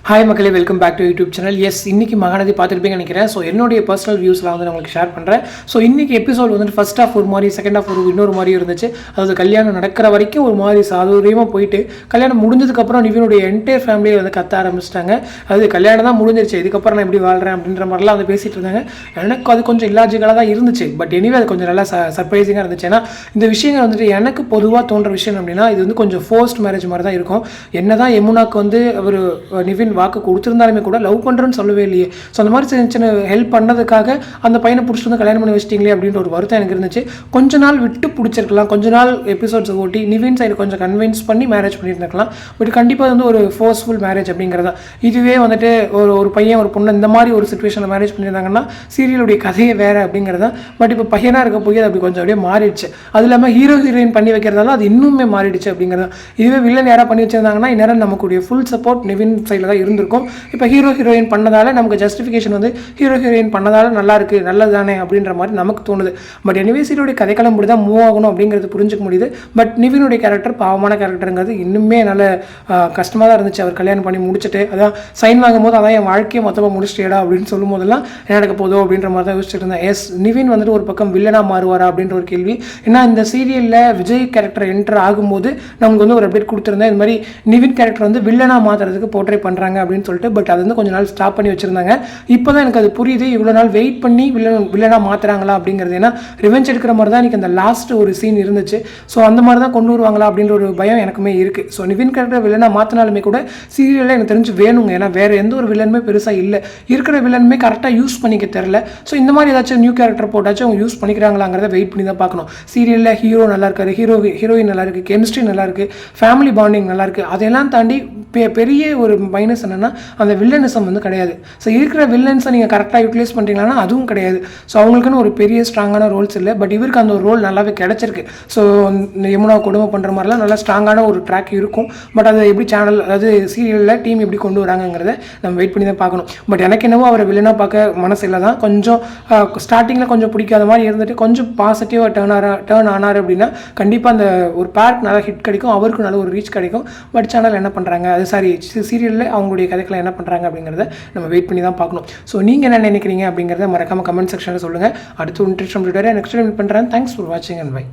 Hi மக்களே, welcome back to YouTube channel. Yes, இன்னைக்கு மகாநதி பார்த்துருப்பீங்கன்னு நினைக்கிறேன். ஸோ என்னுடைய பர்சனல் வியூஸ்லாம் வந்து உங்களுக்கு ஷேர் பண்ணுறேன். ஸோ இன்னைக்கு எபிசோட் வந்துட்டு ஃபர்ஸ்ட் ஆஃப் ஒரு மாதிரி, செகண்ட் ஆஃப் இன்னொரு மாதிரி இருந்துச்சு. அதாவது கல்யாணம் நடக்கிற வரைக்கும் ஒரு மாதிரி சாதுரியமாக போயிட்டு, கல்யாணம் முடிஞ்சதுக்கப்புறம் நிவினுடைய என்டையர் ஃபேமிலியை வந்து கத்த ஆரம்பிச்சிட்டாங்க. அதாவது கல்யாணம் தான் முடிஞ்சிருச்சு, இதுக்கப்புறம் நான் எப்படி வாழ்கிறேன் அப்படின்ற மாதிரிலாம் வந்து பேசிகிட்டு இருந்தாங்க. எனக்கு அது கொஞ்சம் இல்லாஜிக்கலாக தான் இருந்துச்சு. பட் எனிவே அது கொஞ்சம் நல்லா சர்ப்ரைசிங்காக இருந்துச்சு. ஏன்னா இந்த விஷயங்கள் வந்துட்டு எனக்கு பொதுவாக தோன்ற விஷயம் அப்படின்னா, இது வந்து கொஞ்சம் ஃபோர்ஸ்ட் மேரேஜ் மாதிரி தான் இருக்கும். என்ன தான் யமுனாக்கு வந்து அவர் நிவின் வாக்கு கொடுத்துருந்தாலுமே கூட லவ் பண்ணுறேன்னு சொல்லவே இல்லையே. ஸோ அந்த மாதிரி சின்ன சின்ன ஹெல்ப் பண்ணதுக்காக அந்த பையனை பிடிச்சிட்டு வந்து கல்யாணம் பண்ணி வச்சிட்டிங்களே அப்படின்ற ஒரு வருத்தம் எனக்கு இருந்துச்சு. கொஞ்ச நாள் விட்டு பிடிச்சிருக்கலாம், கொஞ்ச நாள் எபிசோட்ஸ் ஓட்டி நிவின் சைடு கொஞ்சம் கன்வின்ஸ் பண்ணி மேரேஜ் பண்ணியிருந்துருக்கலாம். பட் கண்டிப்பாக வந்து ஒரு ஃபோர்ஸ்ஃபுல் மேரேஜ் அப்படிங்கிறதா. இதுவே வந்துட்டு ஒரு பையன் ஒரு பொண்ணு இந்த மாதிரி ஒரு சுச்சுவேஷனில் மேரேஜ் பண்ணியிருந்தாங்கன்னா சீரியலுடைய கதையே வேறு அப்படிங்கிறதா. பட் இப்போ பையனாக இருக்க போய் அது அப்படி கொஞ்சம் அப்படியே மாறிடுச்சு. அது இல்லாமல் ஹீரோயின் பண்ணி வைக்கிறதால அது இன்னுமே மாறிடுச்சு அப்படிங்கிறதா. இதுவே வில்லன் யாராக பண்ணி வச்சிருந்தாங்கன்னா இந்நேரம் நமக்குடைய ஃபுல் சப்போர்ட் நிவின் சைடில் தான் இருந்திருக்கும். இப்போ ஹீரோயின் பண்ணதால நமக்கு ஜஸ்டிஃபிகேஷன் வந்து ஹீரோயின் பண்ணதால நல்லா இருக்குது, நல்லது தானே அப்படின்ற மாதிரி நமக்கு தோணுது. பட் எனிவே சீரியோடைய கதைக்களம் இப்படி தான் மூவ் ஆகணும் அப்படிங்கிறது புரிஞ்சுக்க முடியுது. பட் நிவினுடைய கேரக்டர் பாவமான கேரக்டருங்கிறது இன்னுமே நல்ல கஷ்டமாக தான் இருந்துச்சு. அவர் கல்யாணம் பண்ணி முடிச்சுட்டு அதான் சைன் வாங்கும் போது அதான் என் வாழ்க்கையை மொத்தமாக முடிச்சிட்டேடா அப்படின்னு சொல்லும் போதெல்லாம் என்ன நடக்க போதோ அப்படின்ற மாதிரி தான் யோசிச்சுட்டு இருந்தேன். எஸ், நிவின் வந்துட்டு ஒரு பக்கம் வில்லனாக மாறுவாரா அப்படின்ற ஒரு கேள்வி. ஏன்னா இந்த சீரியலில் விஜய் கேரக்டர் என்டர் ஆகும்போது நமக்கு வந்து ஒரு அப்டேட் கொடுத்துருந்தேன். இது மாதிரி நிவின் கேரக்டர் வந்து வில்லனாக மாற்றுறதுக்கு போர்ட்ரே பண்ணுறாங்க அப்படின்னு சொல்லிட்டு. பட் அது வந்து கொஞ்ச நாள் ஸ்டாப் பண்ணி வச்சிருந்தாங்க. இப்போ தான் எனக்கு அது புரியுது, இவ்வளோ நாள் வெயிட் பண்ணி வில்லனாக மாற்றுறாங்களா அப்படிங்கிறது. ஏன்னா ரிவெஞ்ச் எடுக்கிற மாதிரி தான் எனக்கு அந்த லாஸ்ட் ஒரு சீன் இருந்துச்சு. ஸோ அந்த மாதிரி தான் கொண்டு வருவாங்களா அப்படின்ற ஒரு பயம் எனக்குமே இருக்குது. ஸோ நிவின் கேரக்டர் வில்லனாக மாற்றினாலுமே கூட சீரியலில் எனக்கு தெரிஞ்சு வேணுங்க. ஏன்னா வேறு எந்த ஒரு வில்லனுமே பெருசாக இல்லை, இருக்கிற வில்லனுமே கரெக்டாக யூஸ் பண்ணிக்க தெரில. ஸோ இந்த மாதிரி ஏதாச்சும் நியூ கேரக்டர் போட்டாச்சும் அவங்க யூஸ் பண்ணிக்கிறாங்களாங்கிறத வெயிட் பண்ணி தான் பார்க்கணும். சீரியலில் ஹீரோ நல்லா இருக்காரு, ஹீரோயின் நல்லா இருக்குது, கெமிஸ்ட்ரி நல்லா இருக்குது, ஃபேமிலி பாண்டிங் நல்லா இருக்குது. அதெல்லாம் தாண்டி பெரிய ஒரு மைனஸ் என்னென்னா அந்த வில்லனிசம் வந்து கிடையாது. ஸோ இருக்கிற வில்லன்ஸை நீங்கள் கரெக்டாக யூட்டிலைஸ் பண்ணுறீங்களா அதுவும் கிடையாது. ஸோ அவங்களுக்குன்னு ஒரு பெரிய ஸ்ட்ராங்கான ரோல்ஸ் இல்லை. பட் இவருக்கு அந்த ஒரு ரோல் நல்லாவே கிடச்சிருக்கு. ஸோ யமுனா கொடுமை பண்ணுற மாதிரிலாம் நல்லா ஸ்ட்ராங்கான ஒரு ட்ராக் இருக்கும். பட் அதை எப்படி சேனல் அதாவது சீரியலில் டீம் எப்படி கொண்டு வராங்கிறத நம்ம வெயிட் பண்ணி தான் பார்க்கணும். பட் எனக்கு என்னவோ அவரை வில்லனாக பார்க்க மனசு இல்லை தான். கொஞ்சம் ஸ்டார்டிங்கில் கொஞ்சம் பிடிக்காத மாதிரி இருந்துட்டு கொஞ்சம் பாசிட்டிவாக டேர்ன் ஆனார் அப்படின்னா கண்டிப்பாக அந்த ஒரு பேருக்கு நல்லா ஹிட் கிடைக்கும், அவருக்கு நல்ல ஒரு ரீச் கிடைக்கும். பட் சேனல் என்ன பண்ணுறாங்க, அது சாரி சீரியலில் அவங்களுடைய கதைகளை என்ன பண்ணுறாங்க அப்படிங்கிறத நம்ம வெயிட் பண்ணி தான் பார்க்கணும். ஸோ நீங்கள் என்ன நினைக்கிறீங்க அப்படிங்கிறத மறக்காமல் கமெண்ட் செக்ஷனில் சொல்லுங்கள். அடுத்து இன்ட்ரெஸ்ட் நெக்ஸ்ட் டைம் பண்ணுறேன். தேங்க்ஸ் ஃபார் வாட்சிங் அண்ட் பை.